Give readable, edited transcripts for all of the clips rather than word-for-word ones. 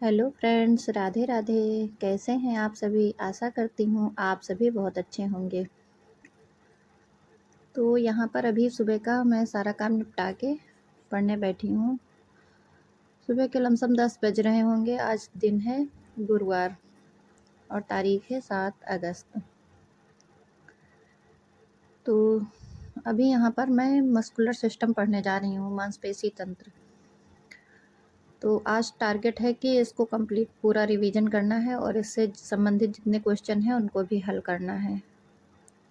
Hello friends, Radhe Radhe. कैसे हैं आप सभी? आशा करती हूँ आप सभी बहुत अच्छे होंगे। तो यहाँ पर अभी सुबह का मैं सारा काम निपटा के पढ़ने बैठी हूँ। सुबह के लमसम 10 बज रहे होंगे। आज दिन है गुरुवार और तारीख है 7 अगस्त। तो अभी यहाँ पर मैं मस्कुलर सिस्टम पढ़ने जा रही हूँ, मांसपेशी तंत्र। तो आज टारगेट है कि इसको कंप्लीट पूरा रिवीजन करना है और इससे संबंधित जितने क्वेश्चन हैं उनको भी हल करना है,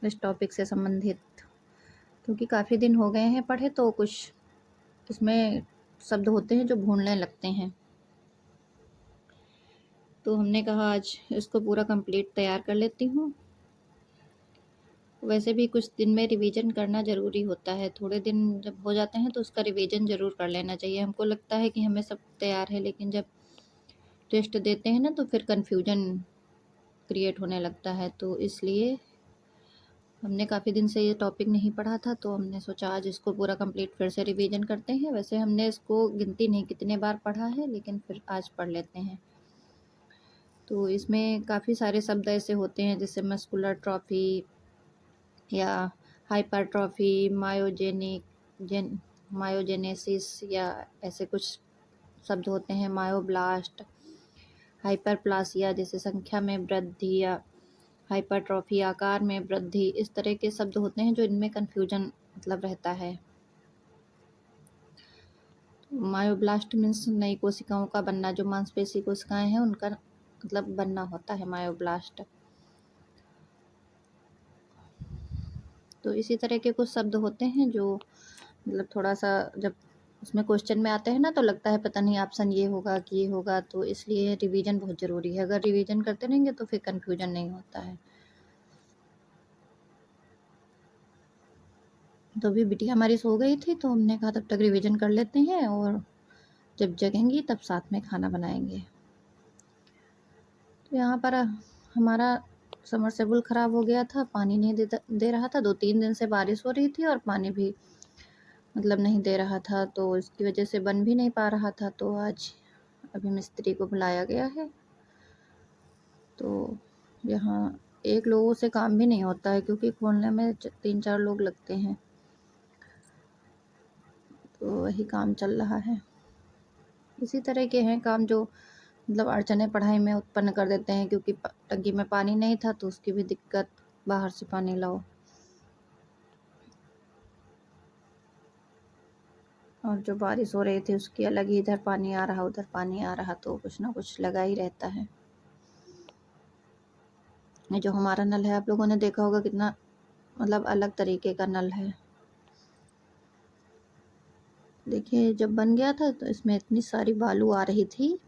इस टॉपिक से संबंधित। क्योंकि काफ़ी दिन हो गए हैं पढ़े, तो कुछ इसमें शब्द होते हैं जो भूलने लगते हैं। तो हमने कहा आज इसको पूरा कंप्लीट तैयार कर लेती हूँ। वैसे भी कुछ दिन में रिवीजन करना ज़रूरी होता है। थोड़े दिन जब हो जाते हैं तो उसका रिवीजन ज़रूर कर लेना चाहिए। हमको लगता है कि हमें सब तैयार है, लेकिन जब टेस्ट देते हैं ना तो फिर कन्फ्यूजन क्रिएट होने लगता है। तो इसलिए हमने काफ़ी दिन से ये टॉपिक नहीं पढ़ा था, तो हमने सोचा आज इसको पूरा कंप्लीट फिर से रिवीजन करते हैं। वैसे हमने इसको गिनती नहीं कितने बार पढ़ा है, लेकिन फिर आज पढ़ लेते हैं। तो इसमें काफ़ी सारे शब्द ऐसे होते हैं जैसे मस्कुलर ट्रॉफी या हाइपरट्रॉफी, मायोजेनेसिस या ऐसे कुछ शब्द होते हैं, मायोब्लास्ट, हाइपरप्लासिया जैसे संख्या में वृद्धि या हाइपरट्रॉफी आकार में वृद्धि। इस तरह के शब्द होते हैं जो इनमें कन्फ्यूजन मतलब रहता है। मायोब्लास्ट मीन्स नई कोशिकाओं का बनना, जो मांसपेशी कोशिकाएं हैं उनका मतलब बनना होता है मायोब्लास्ट। तो इसी तरह के कुछ शब्द होते हैं जो मतलब थोड़ा सा जब उसमें क्वेश्चन में आते हैं ना तो लगता है पता नहीं ऑप्शन ये होगा कि ये होगा। तो इसलिए रिवीजन बहुत ज़रूरी है। अगर रिवीजन करते रहेंगे तो फिर कन्फ्यूजन नहीं होता है। तो अभी बिटिया हमारी सो गई थी, तो हमने कहा तब तक रिवीजन कर लेते हैं और जब जगेंगी तब साथ में खाना बनाएंगे। तो यहाँ पर हमारा समरसेबुल ख़राब हो गया था, पानी नहीं दे रहा था। 2-3 दिन से बारिश हो रही थी और पानी भी मतलब नहीं दे रहा था, तो इसकी वजह से बन भी नहीं पा रहा था। तो आज अभी मिस्त्री को बुलाया गया है। तो यहाँ एक लोगों से काम भी नहीं होता है, क्योंकि खोलने में 3-4 लोग लगते हैं। तो वही काम चल रहा है। इसी तरह के हैं काम जो मतलब अड़चने पढ़ाई में उत्पन्न कर देते हैं, क्योंकि टंकी में पानी नहीं था तो उसकी भी दिक्कत, बाहर से पानी लाओ। और जो बारिश हो रही थी उसकी अलग ही, इधर पानी आ रहा उधर पानी आ रहा, तो कुछ ना कुछ लगा ही रहता है। ये जो हमारा नल है आप लोगों ने देखा होगा कितना मतलब अलग तरीके का नल है। देखिए जब बन गया था तो इसमें इतनी सारी बालू आ रही थी,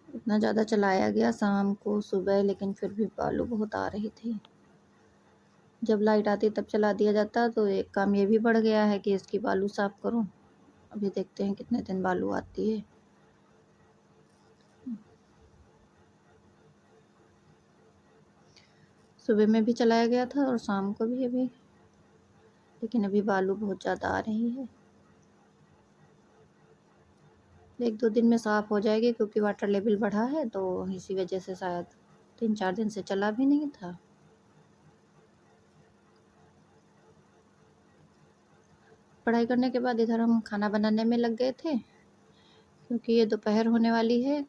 इतना ज़्यादा चलाया गया शाम को सुबह, लेकिन फिर भी बालू बहुत आ रही थी। जब लाइट आती तब चला दिया जाता। तो एक काम ये भी बढ़ गया है कि इसकी बालू साफ़ करो। अभी देखते हैं कितने दिन बालू आती है। सुबह में भी चलाया गया था और शाम को भी अभी, लेकिन अभी बालू बहुत ज़्यादा आ रही है। 1-2 दिन में साफ़ हो जाएगी, क्योंकि वाटर लेवल बढ़ा है, तो इसी वजह से शायद 3-4 दिन से चला भी नहीं था। पढ़ाई करने के बाद इधर हम खाना बनाने में लग गए थे, क्योंकि ये दोपहर होने वाली है।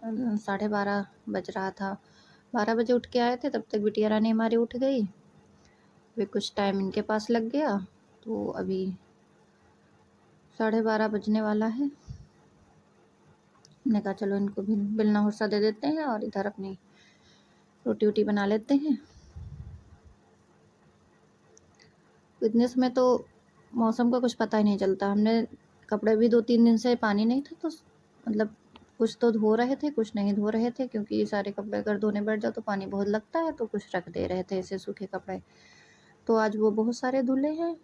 12:30 बज रहा था। 12 बजे उठ के आए थे, तब तक बिटिया रानी हमारी उठ गई। फिर कुछ टाइम इनके पास लग गया, तो अभी 12:30 बजने वाला है। मैंने कहा चलो इनको भी बेलना हुर्सा दे देते हैं और इधर अपनी रोटी वोटी बना लेते हैं। इतने समय तो मौसम का कुछ पता ही नहीं चलता। हमने कपड़े भी 2-3 दिन से पानी नहीं था, तो मतलब कुछ तो धो रहे थे, कुछ नहीं धो रहे थे, क्योंकि ये सारे कपड़े अगर धोने बैठ जाओ तो पानी बहुत लगता है, तो कुछ रख दे रहे थे ऐसे सूखे कपड़े। तो आज वो बहुत सारे धुले हैं।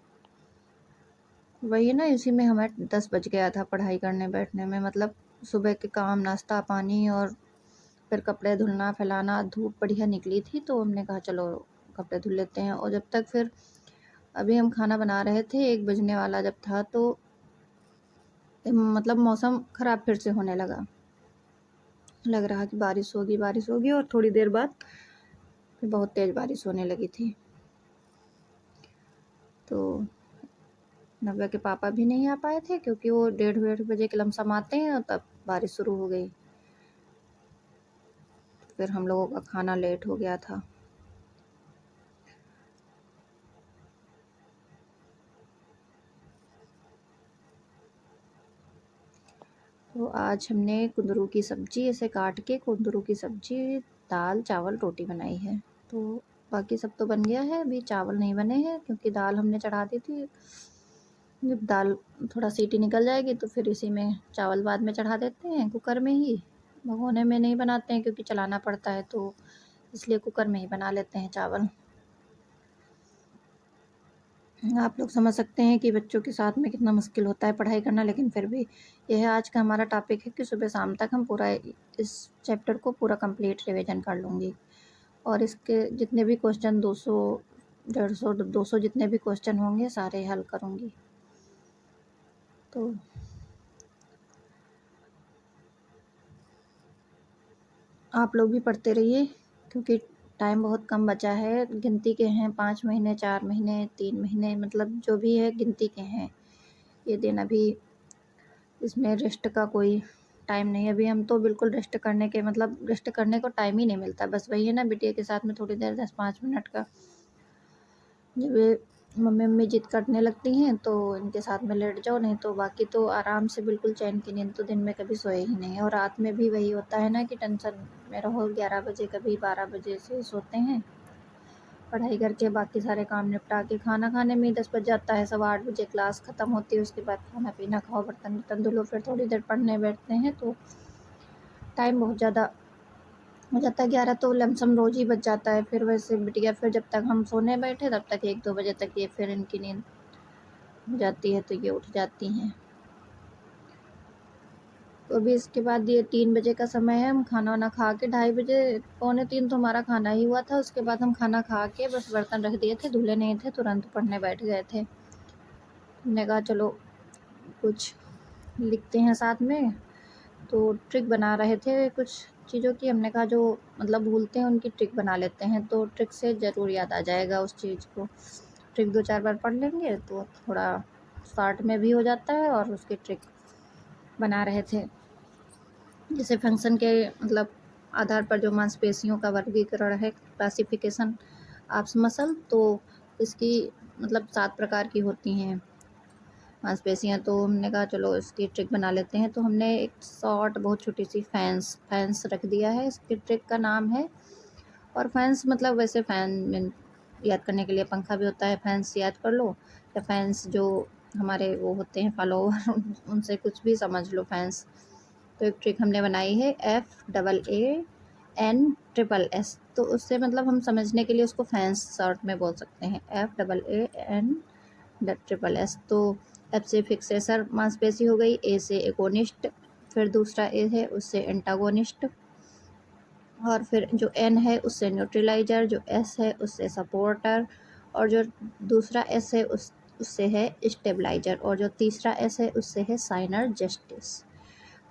वही ना, इसी में हमें 10 बज गया था पढ़ाई करने बैठने में। मतलब सुबह के काम, नाश्ता पानी और फिर कपड़े धुलना फैलाना। धूप बढ़िया निकली थी, तो हमने कहा चलो कपड़े धुल लेते हैं। और जब तक फिर अभी हम खाना बना रहे थे, 1 बजने वाला जब था, तो मतलब मौसम ख़राब फिर से होने लगा। लग रहा कि बारिश होगी और थोड़ी देर बाद फिर बहुत तेज़ बारिश होने लगी थी। तो नव्या के पापा भी नहीं आ पाए थे क्योंकि वो 1:30 बजे के लमसम आते हैं और तब बारिश शुरू हो गई। फिर हम लोगों का खाना लेट हो गया था। तो आज हमने कुंदरू की सब्ज़ी, ऐसे काट के कुंदरू की सब्ज़ी, दाल, चावल, रोटी बनाई है। तो बाकी सब तो बन गया है, अभी चावल नहीं बने हैं क्योंकि दाल हमने चढ़ा दी थी। जब दाल थोड़ा सीटी निकल जाएगी तो फिर इसी में चावल बाद में चढ़ा देते हैं कुकर में ही। भगोने में नहीं बनाते हैं क्योंकि चलाना पड़ता है, तो इसलिए कुकर में ही बना लेते हैं चावल। आप लोग समझ सकते हैं कि बच्चों के साथ में कितना मुश्किल होता है पढ़ाई करना, लेकिन फिर भी यह आज का हमारा टॉपिक है कि सुबह शाम तक हम पूरा इस चैप्टर को पूरा कंप्लीट रिवीजन कर लूँगी और इसके जितने भी क्वेश्चन 200, 150, 200 जितने भी क्वेश्चन होंगे सारे हल करूँगी। तो आप लोग भी पढ़ते रहिए क्योंकि टाइम बहुत कम बचा है। गिनती के हैं 5 महीने, 4 महीने, 3 महीने, मतलब जो भी है गिनती के हैं। ये दिन अभी इसमें रेस्ट का कोई टाइम नहीं है। अभी हम तो बिल्कुल रेस्ट करने के मतलब रेस्ट करने को टाइम ही नहीं मिलता। बस वही है ना, बिटिया के साथ में थोड़ी देर 10-5 मिनट का जब ये मम्मी जिद करने लगती हैं तो इनके साथ में लेट जाओ, नहीं तो बाकी तो आराम से बिल्कुल चैन की नींद तो दिन में कभी सोए ही नहीं है। और रात में भी वही होता है ना कि टेंशन में रहो, 11 बजे कभी 12 बजे से सोते हैं। पढ़ाई करके बाकी सारे काम निपटा के खाना खाने में ही 10 बज जाता है। 8:15 बजे क्लास ख़त्म होती है, उसके बाद खाना पीना खाओ, बर्तन वर्तन धुलो, फिर थोड़ी देर पढ़ने बैठते हैं तो टाइम बहुत ज़्यादा हो जाता है। 11 तो लमसम रोज़ ही बज जाता है। फिर वैसे बिटिया फिर जब तक हम सोने बैठे तब तक 1-2 बजे तक ये फिर इनकी नींद हो जाती है तो ये उठ जाती हैं। तो अभी इसके बाद ये 3 बजे का समय है, हम खाना वाना खा के 2:30 बजे, 2:45 तो हमारा खाना ही हुआ था। उसके बाद हम खाना खा के बस बर्तन रख दिए थे, धुले नहीं थे, तुरंत पढ़ने बैठ गए थे। हमने कहा चलो कुछ लिखते हैं साथ में। तो ट्रिक बना रहे थे कुछ चीज़ों की, हमने कहा जो मतलब भूलते हैं उनकी ट्रिक बना लेते हैं तो ट्रिक से ज़रूर याद आ जाएगा उस चीज़ को। ट्रिक 2-4 बार पढ़ लेंगे तो थोड़ा शॉर्ट में भी हो जाता है। और उसकी ट्रिक बना रहे थे, जैसे फंक्शन के मतलब आधार पर जो मांसपेशियों का वर्गीकरण है, क्लासिफिकेशन ऑफ मसल, तो इसकी मतलब 7 प्रकार की होती हैं मांसपेशियाँ। तो हमने कहा चलो इसकी ट्रिक बना लेते हैं। तो हमने एक शॉर्ट बहुत छोटी सी फैंस रख दिया है, इसकी ट्रिक का नाम है। और फैंस मतलब वैसे फ़ैन याद करने के लिए पंखा भी होता है, फैंस याद कर लो, या फैंस जो हमारे वो होते हैं फॉलोवर उनसे कुछ भी समझ लो फैंस। तो एक ट्रिक हमने बनाई है FAAN SSS, तो उससे मतलब हम समझने के लिए उसको फैंस शॉर्ट में बोल सकते हैं, FAAN तो एफ से फिक्सेसर मांसपेशी हो गई, ए से एगोनिस्ट, फिर दूसरा ए है उससे एंटागोनिस्ट, और फिर जो एन है उससे न्यूट्रलाइजर, जो एस है उससे सपोर्टर, और जो दूसरा एस है उससे है स्टेबलाइजर, और जो तीसरा एस है उससे है साइनर जस्टिस।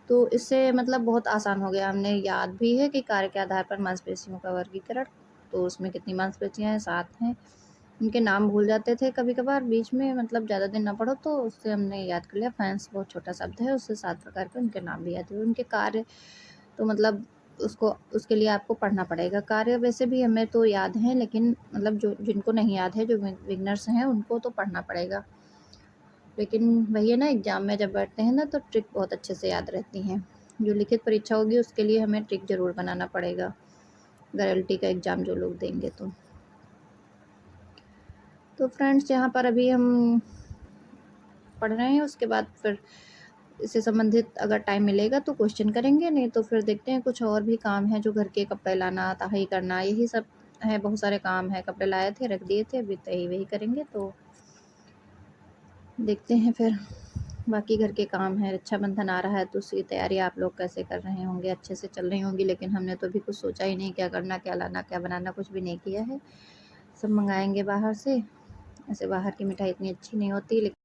तो इससे मतलब बहुत आसान हो गया, हमने याद भी है कि कार्य के आधार पर मांसपेशियों का वर्गीकरण। तो उसमें कितनी मांसपेशियाँ हैं, 7 हैं। उनके नाम भूल जाते थे कभी कभार बीच में, मतलब ज़्यादा दिन ना पढ़ो तो उससे हमने याद कर लिया। फैंस बहुत छोटा शब्द है, उससे 7 प्रकार के उनके नाम भी याद हुए। उनके कार्य तो मतलब उसको उसके लिए आपको पढ़ना पड़ेगा। कार्य वैसे भी हमें तो याद हैं, लेकिन मतलब जो जिनको नहीं याद है, जो बिगनर्स हैं, उनको तो पढ़ना पड़ेगा। लेकिन वही है ना, एग्ज़ाम में जब बैठते हैं ना तो ट्रिक बहुत अच्छे से याद रहती हैं। जो लिखित परीक्षा होगी उसके लिए हमें ट्रिक ज़रूर बनाना पड़ेगा, अगर LT का एग्ज़ाम जो लोग देंगे तो फ्रेंड्स यहाँ पर अभी हम पढ़ रहे हैं, उसके बाद फिर इससे संबंधित अगर टाइम मिलेगा तो क्वेश्चन करेंगे, नहीं तो फिर देखते हैं कुछ और भी काम है, जो घर के कपड़े लाना, तही करना, यही सब है। बहुत सारे काम है, कपड़े लाए थे रख दिए थे, अभी तही वही करेंगे। तो देखते हैं फिर बाकी घर के काम है। रक्षाबंधन आ रहा है तो उसकी तैयारी आप लोग कैसे कर रहे होंगे, अच्छे से चल रही होंगी। लेकिन हमने तो अभी कुछ सोचा ही नहीं, क्या करना, क्या लाना, क्या बनाना, कुछ भी नहीं किया है। सब मंगाएंगे बाहर से। ऐसे बाहर की मिठाई इतनी अच्छी नहीं होती, लेकिन